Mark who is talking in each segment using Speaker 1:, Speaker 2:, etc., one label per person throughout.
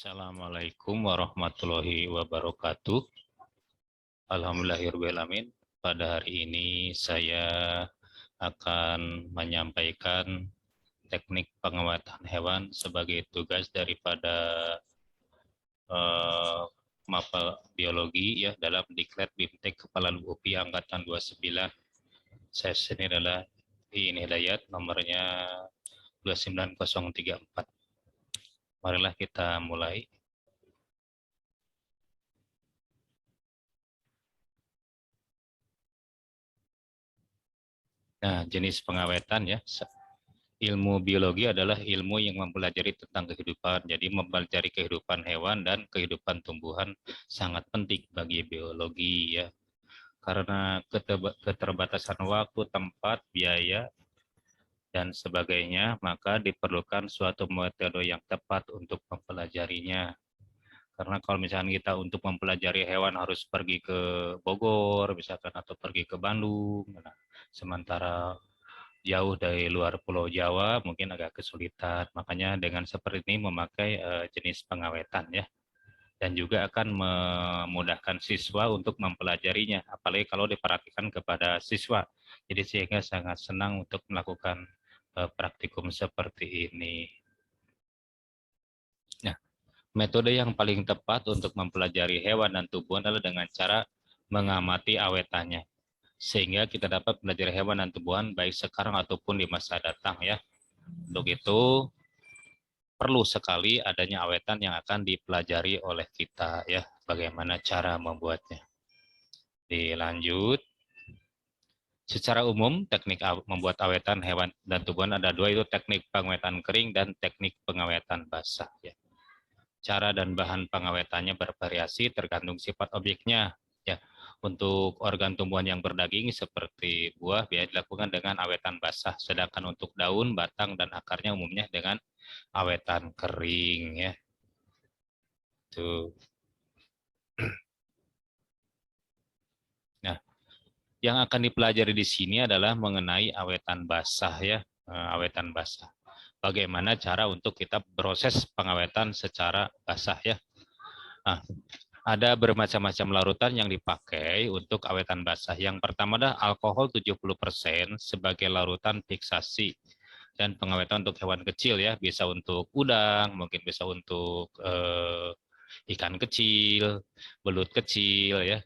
Speaker 1: Assalamualaikum warahmatullahi wabarakatuh. Alhamdulillahirrahmanirrahim. Pada hari ini saya akan menyampaikan teknik pengawatan hewan sebagai tugas daripada mapel biologi ya dalam Diklat Bimtek Kepala UPI Angkatan 29. Saya sendiri adalah ini Hidayat, nomornya 29034. Marilah kita mulai. Nah, jenis pengawetan ya. Ilmu biologi adalah ilmu yang mempelajari tentang kehidupan. Jadi mempelajari kehidupan hewan dan kehidupan tumbuhan sangat penting bagi biologi ya. Karena keterbatasan waktu, tempat, biaya, dan sebagainya, maka diperlukan suatu metode yang tepat untuk mempelajarinya. Karena kalau misalnya kita untuk mempelajari hewan harus pergi ke Bogor, misalkan, atau pergi ke Bandung, nah, sementara jauh dari luar Pulau Jawa mungkin agak kesulitan. Makanya dengan seperti ini memakai jenis pengawetan ya. Dan juga akan memudahkan siswa untuk mempelajarinya, apalagi kalau diperhatikan kepada siswa. Jadi sehingga sangat senang untuk melakukan praktikum seperti ini. Nah, metode yang paling tepat untuk mempelajari hewan dan tumbuhan adalah dengan cara mengamati awetannya. Sehingga kita dapat belajar hewan dan tumbuhan baik sekarang ataupun di masa datang ya. Untuk itu perlu sekali adanya awetan yang akan dipelajari oleh kita ya, bagaimana cara membuatnya. Dilanjut. Secara umum teknik membuat awetan hewan dan tumbuhan ada dua, itu teknik pengawetan kering dan teknik pengawetan basah ya. Cara dan bahan pengawetannya bervariasi tergantung sifat objeknya ya. Untuk organ tumbuhan yang berdaging seperti buah biasa dilakukan dengan awetan basah, sedangkan untuk daun, batang, dan akarnya umumnya dengan awetan kering ya. Tuh. Nah, yang akan dipelajari di sini adalah mengenai awetan basah ya, awetan basah. Bagaimana cara untuk kita proses pengawetan secara basah ya. Nah, ada bermacam-macam larutan yang dipakai untuk awetan basah. Yang pertama adalah alkohol 70% sebagai larutan fiksasi dan pengawetan untuk hewan kecil ya, bisa untuk udang, mungkin bisa untuk ikan kecil, belut kecil ya,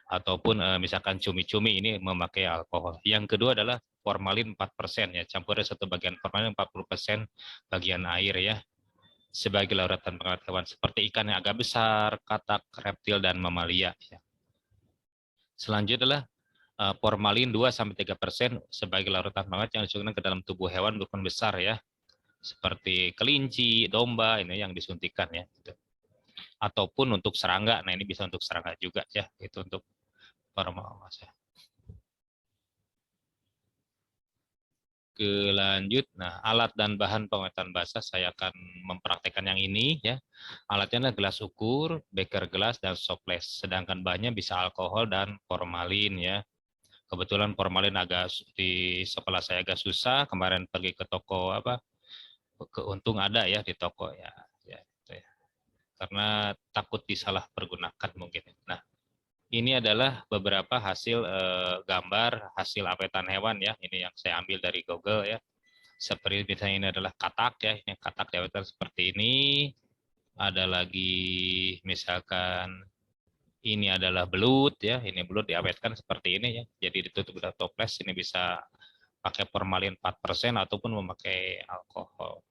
Speaker 1: ataupun misalkan cumi-cumi ini memakai alkohol. Yang kedua adalah formalin 4% ya, campurnya satu bagian formalin 40% bagian air ya, sebagai larutan pengawet hewan seperti ikan yang agak besar, katak, reptil, dan mamalia. Ya. Selanjutnya adalah formalin 2-3% sebagai larutan pengawet yang disuntikan ke dalam tubuh hewan berukuran besar ya, seperti kelinci, domba, ini yang disuntikan ya. Ataupun untuk serangga, nah ini bisa untuk serangga juga ya, itu untuk formal. Lanjut. Nah, alat dan bahan pengawetan basah saya akan mempraktekkan yang ini ya. Alatnya adalah gelas ukur, beker gelas, dan soples. Sedangkan bahannya bisa alkohol dan formalin ya. Kebetulan formalin agak di sekolah saya agak susah. Kemarin pergi ke toko apa? Keuntung ada ya di toko ya. Ya, itu ya. Karena takut disalah pergunakan mungkin. Nah, ini adalah beberapa hasil gambar hasil awetan hewan ya. Ini yang saya ambil dari Google ya. Seperti misalnya ini adalah katak ya, ini katak diawetan seperti ini. Ada lagi misalkan ini adalah belut ya, ini belut diawetkan seperti ini ya. Jadi ditutup dengan toples, ini bisa pakai formalin 4% ataupun memakai alkohol.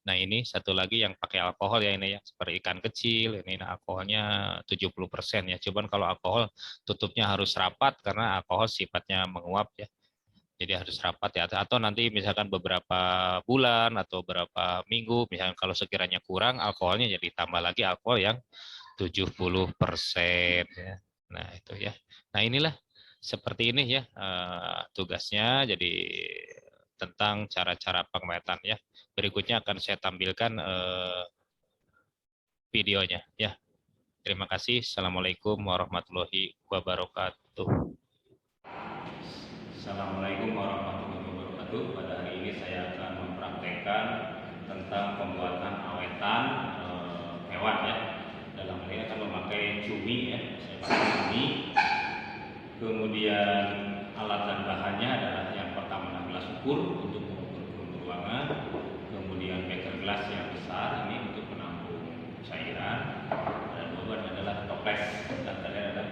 Speaker 1: Nah ini satu lagi yang pakai alkohol ya, ini ya, seperti ikan kecil, ini alkoholnya 70% ya. Cuman kalau alkohol tutupnya harus rapat karena alkohol sifatnya menguap ya. Jadi harus rapat ya, atau nanti misalkan beberapa bulan atau beberapa minggu, misalkan kalau sekiranya kurang alkoholnya, jadi tambah lagi alkohol yang 70% ya. Nah itu ya. Nah inilah seperti ini ya tugasnya, jadi tentang cara-cara pengawetan ya. Berikutnya akan saya tampilkan videonya ya. Terima kasih. Assalamualaikum warahmatullahi wabarakatuh. Assalamualaikum warahmatullahi wabarakatuh. Pada hari ini saya akan mempraktekkan tentang pembuatan awetan hewan ya. Dalam hal ini akan memakai cumi ya, saya pakai cumi. Kemudian alat dan bahannya adalah yang pertama gelas ukur untuk mengukur volume ruangan, kemudian beker gelas yang besar ini untuk menampung cairan, dan kedua adalah toples, dan tadi adalah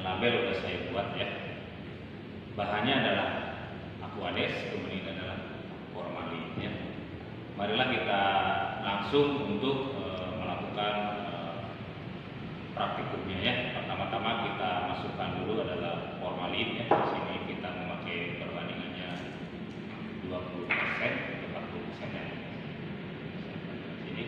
Speaker 1: label sudah saya buat ya. Bahannya adalah aquades, kemudian adalah formalin ya. Marilah kita langsung untuk melakukan praktikumnya ya. Pertama-tama kita masukkan dulu adalah formalin ya. Di sini kita memakai perbandingannya 20% atau 40% ya. Sini.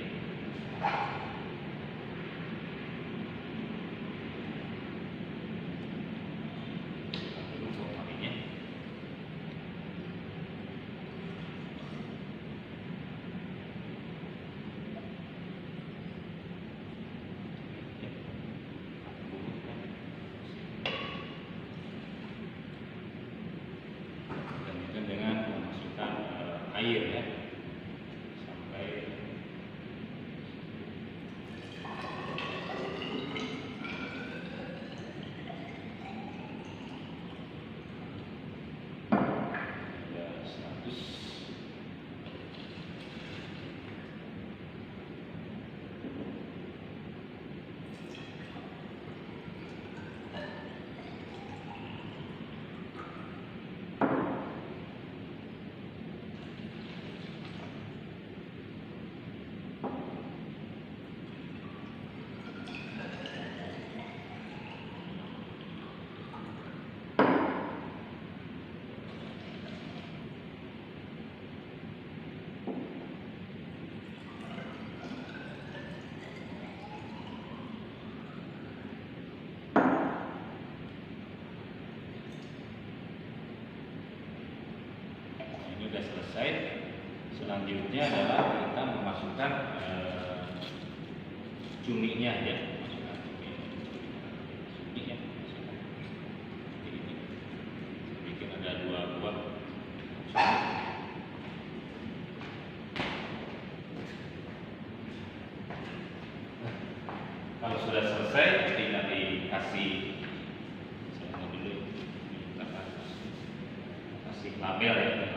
Speaker 1: Air ya sampai ada 100. Sudah selesai. Selanjutnya adalah kita memasukkan cuminya ya. Masukkan cumi ya. Bikin ada 2 buah cumi. Kalau sudah selesai tinggal dikasih saya mau dulu kasih label ya.